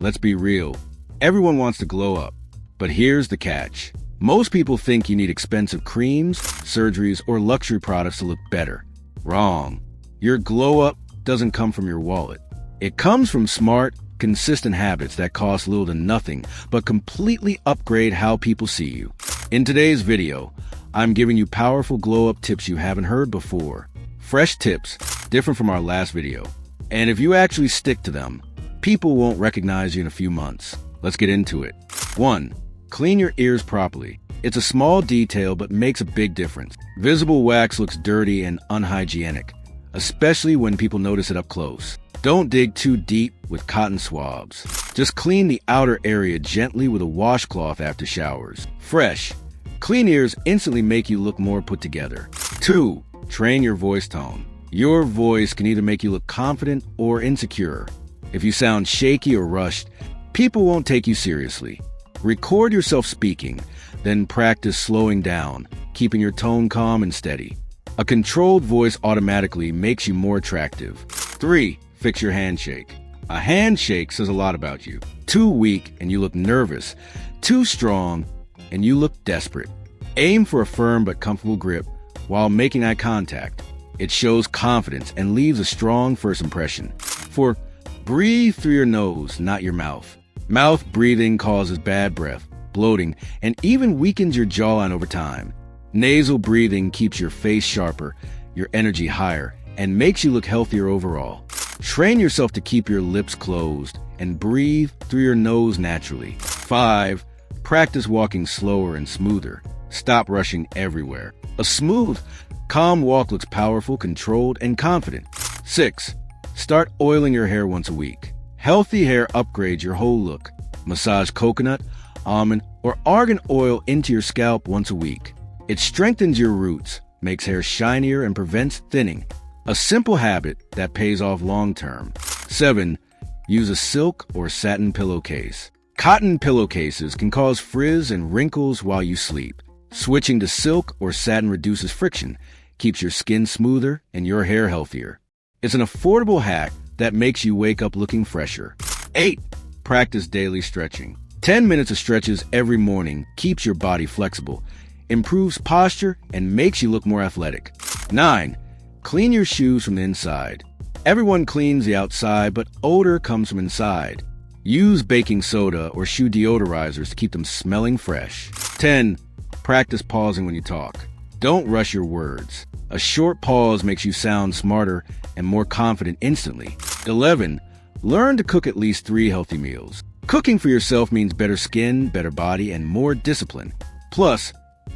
Let's be real. Everyone wants to glow up. But here's the catch. Most people think you need expensive creams, surgeries, or luxury products to look better. Wrong. Your glow up doesn't come from your wallet. It comes from smart, consistent habits that cost little to nothing, but completely upgrade how people see you. In today's video, I'm giving you powerful glow-up tips you haven't heard before. Fresh tips, different from our last video. And if you actually stick to them, people won't recognize you in a few months. Let's get into it. 1. Clean your ears properly. It's a small detail, but makes a big difference. Visible wax looks dirty and unhygienic, especially when people notice it up close. Don't dig too deep with cotton swabs. Just clean the outer area gently with a washcloth after showers. Fresh, clean ears instantly make you look more put together. 2. Train your voice tone. Your voice can either make you look confident or insecure. If you sound shaky or rushed, people won't take you seriously. Record yourself speaking, then practice slowing down, keeping your tone calm and steady. A controlled voice automatically makes you more attractive. 3. Fix your handshake. A handshake says a lot about you. Too weak and you look nervous. Too strong and you look desperate. Aim for a firm but comfortable grip while making eye contact. It shows confidence and leaves a strong first impression. 4. Breathe through your nose, not your mouth. Mouth breathing causes bad breath, bloating, and even weakens your jawline over time. Nasal breathing keeps your face sharper, your energy higher, and makes you look healthier overall. Train yourself to keep your lips closed and breathe through your nose naturally. 5. Practice walking slower and smoother. Stop rushing everywhere. A smooth, calm walk looks powerful, controlled, and confident. 6. Start oiling your hair once a week. Healthy hair upgrades your whole look. Massage coconut, almond, or argan oil into your scalp once a week. It strengthens your roots, makes hair shinier, and prevents thinning. A simple habit that pays off long-term. 7. Use a silk or satin pillowcase. Cotton pillowcases can cause frizz and wrinkles while you sleep. Switching to silk or satin reduces friction, keeps your skin smoother, and your hair healthier. It's an affordable hack that makes you wake up looking fresher. 8. Practice daily stretching. 10 minutes of stretches every morning keeps your body flexible, improves posture, and makes you look more athletic. 9. Clean your shoes from the inside. Everyone cleans the outside, but odor comes from inside. Use baking soda or shoe deodorizers to keep them smelling fresh. 10. Practice pausing when you talk. Don't rush your words. A short pause makes you sound smarter and more confident instantly. 11. Learn to cook at least 3 healthy meals. Cooking for yourself means better skin, better body, and more discipline. Plus,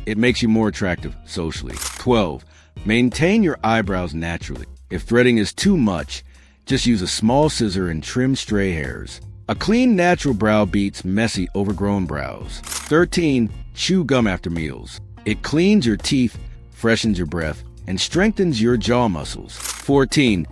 it makes you more attractive socially. 12. Maintain your eyebrows naturally. If threading is too much, just use a small scissor and trim stray hairs. A clean, natural brow beats messy, overgrown brows. 13. Chew gum after meals. It cleans your teeth, freshens your breath, and strengthens your jaw muscles. 14.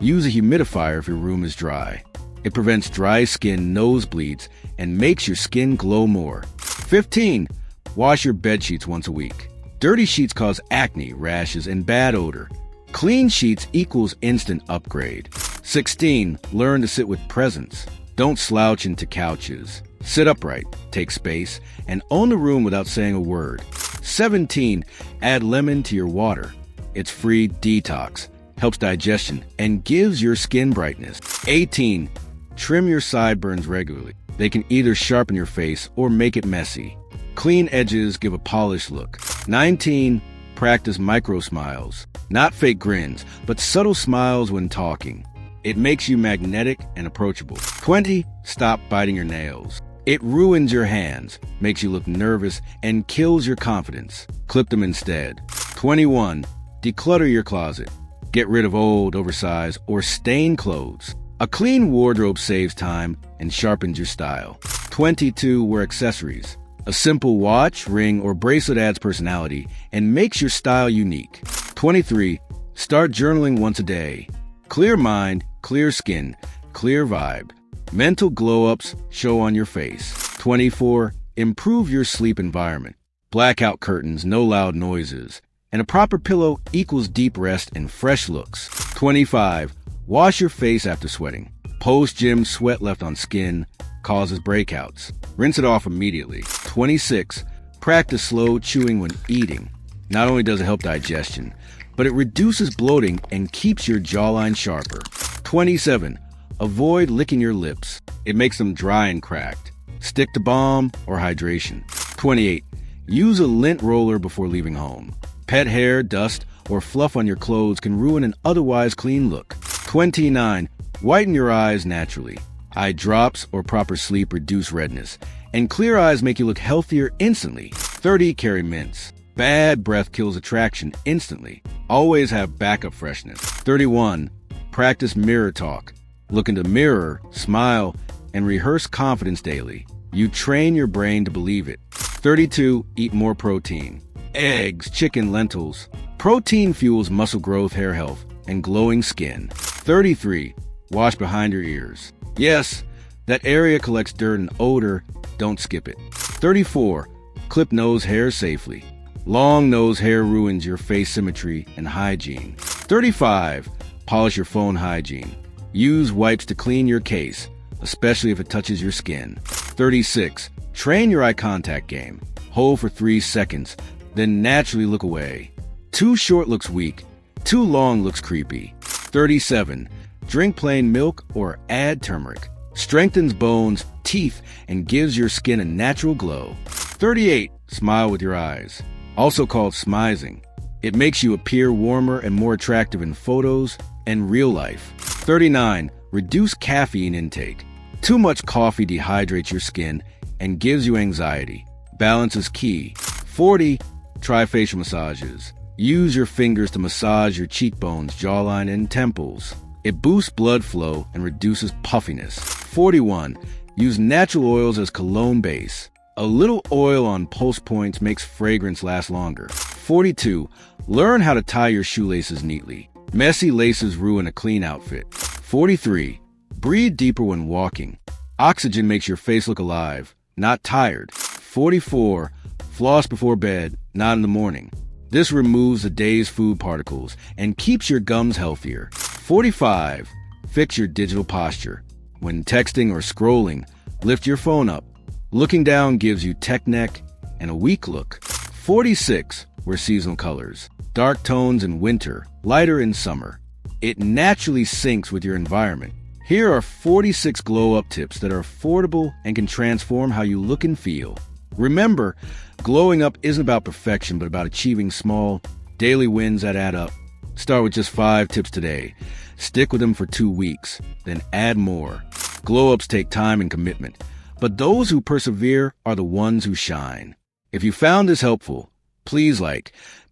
Use a humidifier if your room is dry. It prevents dry skin, nosebleeds, and makes your skin glow more. 15. Wash your bed sheets once a week. Dirty sheets cause acne, rashes, and bad odor. Clean sheets equals instant upgrade. 16. Learn to sit with presence. Don't slouch into couches. Sit upright, take space, and own the room without saying a word. 17. Add lemon to your water. It's free detox, helps digestion, and gives your skin brightness. 18. Trim your sideburns regularly. They can either sharpen your face or make it messy. Clean edges give a polished look. 19. Practice micro smiles. Not fake grins, but subtle smiles when talking. It makes you magnetic and approachable. 20. Stop biting your nails. It ruins your hands, makes you look nervous, and kills your confidence. Clip them instead. 21. Declutter your closet. Get rid of old, oversized, or stained clothes. A clean wardrobe saves time and sharpens your style. 22. Wear accessories. A simple watch, ring, or bracelet adds personality and makes your style unique. 23. Start journaling once a day. Clear mind, clear skin, clear vibe. Mental glow-ups show on your face. 24. Improve your sleep environment. Blackout curtains, no loud noises. And a proper pillow equals deep rest and fresh looks. 25. Wash your face after sweating. Post-gym sweat left on skin, causes breakouts. Rinse it off immediately. 26. Practice slow chewing when eating. Not only does it help digestion, but it reduces bloating and keeps your jawline sharper. 27. Avoid licking your lips. It makes them dry and cracked. Stick to balm or hydration. 28. Use a lint roller before leaving home. Pet hair, dust, or fluff on your clothes can ruin an otherwise clean look. 29. Whiten your eyes naturally. Eye drops or proper sleep reduce redness, and clear eyes make you look healthier instantly. 30. Carry mints. Bad breath kills attraction instantly. Always have backup freshness. 31. Practice mirror talk. Look in the mirror, smile, and rehearse confidence daily. You train your brain to believe it. 32. Eat more protein. Eggs, chicken, lentils. Protein fuels muscle growth, hair health, and glowing skin. 33. Wash behind your ears. Yes, that area collects dirt and odor. Don't skip it. 34. Clip nose hair safely. Long nose hair ruins your face symmetry and hygiene. 35. Polish your phone hygiene. Use wipes to clean your case, especially if it touches your skin. 36. Train your eye contact game. Hold for 3 seconds, then naturally look away. Too short looks weak. Too long looks creepy. 37. Drink plain milk or add turmeric. Strengthens bones, teeth, and gives your skin a natural glow. 38. Smile with your eyes. Also called smizing. It makes you appear warmer and more attractive in photos and real life. 39. Reduce caffeine intake. Too much coffee dehydrates your skin and gives you anxiety. Balance is key. 40. Try facial massages. Use your fingers to massage your cheekbones, jawline, and temples. It boosts blood flow and reduces puffiness. 41. Use natural oils as cologne base. A little oil on pulse points makes fragrance last longer. 42. Learn how to tie your shoelaces neatly. Messy laces ruin a clean outfit. 43. Breathe deeper when walking. Oxygen makes your face look alive, not tired. 44. Floss before bed, not in the morning. This removes the day's food particles and keeps your gums healthier. 45. Fix your digital posture. When texting or scrolling, lift your phone up. Looking down gives you tech neck and a weak look. 46. Wear seasonal colors. Dark tones in winter, lighter in summer. It naturally syncs with your environment. Here are 46 glow-up tips that are affordable and can transform how you look and feel. Remember, glowing up isn't about perfection, but about achieving small, daily wins that add up. Start with just 5 tips today. Stick with them for 2 weeks, then add more. Glow-ups take time and commitment, but those who persevere are the ones who shine. If you found this helpful, please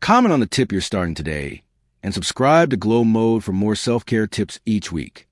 comment on the tip you're starting today, and subscribe to Glow Mode for more self-care tips each week.